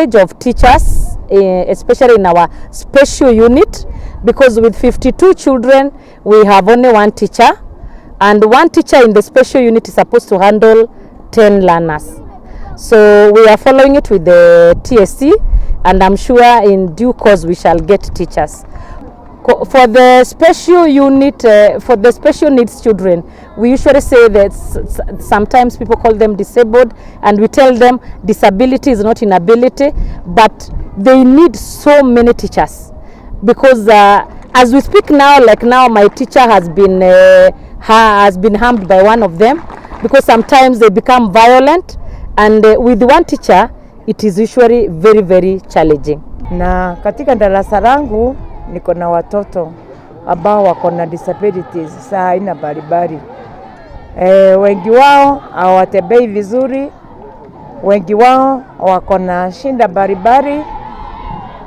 shortage of teachers, especially in our special unit, because with 52 children, we have only one teacher, and one teacher in the special unit is supposed to handle 10 learners. So we are following it with the TSC, and I'm sure in due course we shall get teachers. For the special unit, for the special needs children, we usually say that sometimes people call them disabled, and we tell them disability is not inability, but they need so many teachers, because as we speak now, like now my teacher has been harmed by one of them, because sometimes they become violent, and with one teacher it is usually very, very challenging. Na katika darasa langu niko na watoto ambao wako na disabilities za aina mbalimbali. Wengi wao hawatembei vizuri, wengi wao wako na shinda mbalimbali,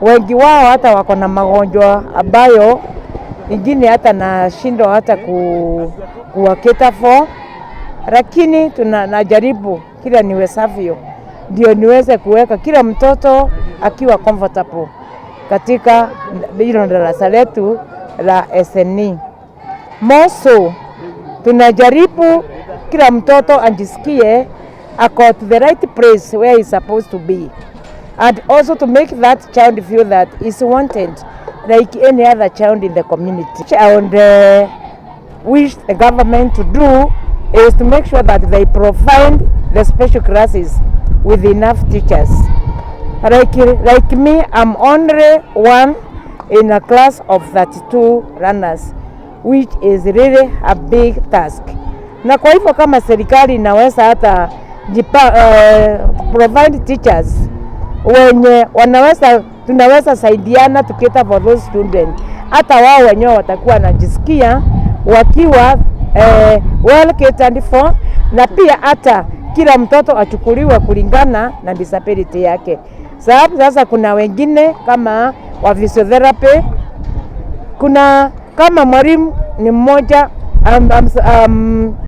wengi wao hata wako na magonjwa ambayo ingine hata na shindo hata kuwaketa for, lakini tunajaribu kila niwezavyo ndio niweze kuweka kila mtoto akiwa comfortable katika hilo darasa letu la SNE. Moso tunajaribu kila mtoto ajisikie ako to the right place where he's supposed to be, and also to make that child feel that he's wanted like any other child in the community. And which the government to do is to make sure that they provide the special classes with enough teachers. Like me, I'm only one in a class of 32 runners, which is really a big task. Na kwa hivyo kama serikali inaweza hata provide teachers wenye tunaweza saidiana to cater for those students, hata wao wenyewe watakuwa wanajisikia wakiwa well catered for, na pia hata kila mtoto achukuliwa kulingana na disability yake. Sababu sasa kuna wengine kama wa physiotherapy, kuna kama mwalimu ni mmoja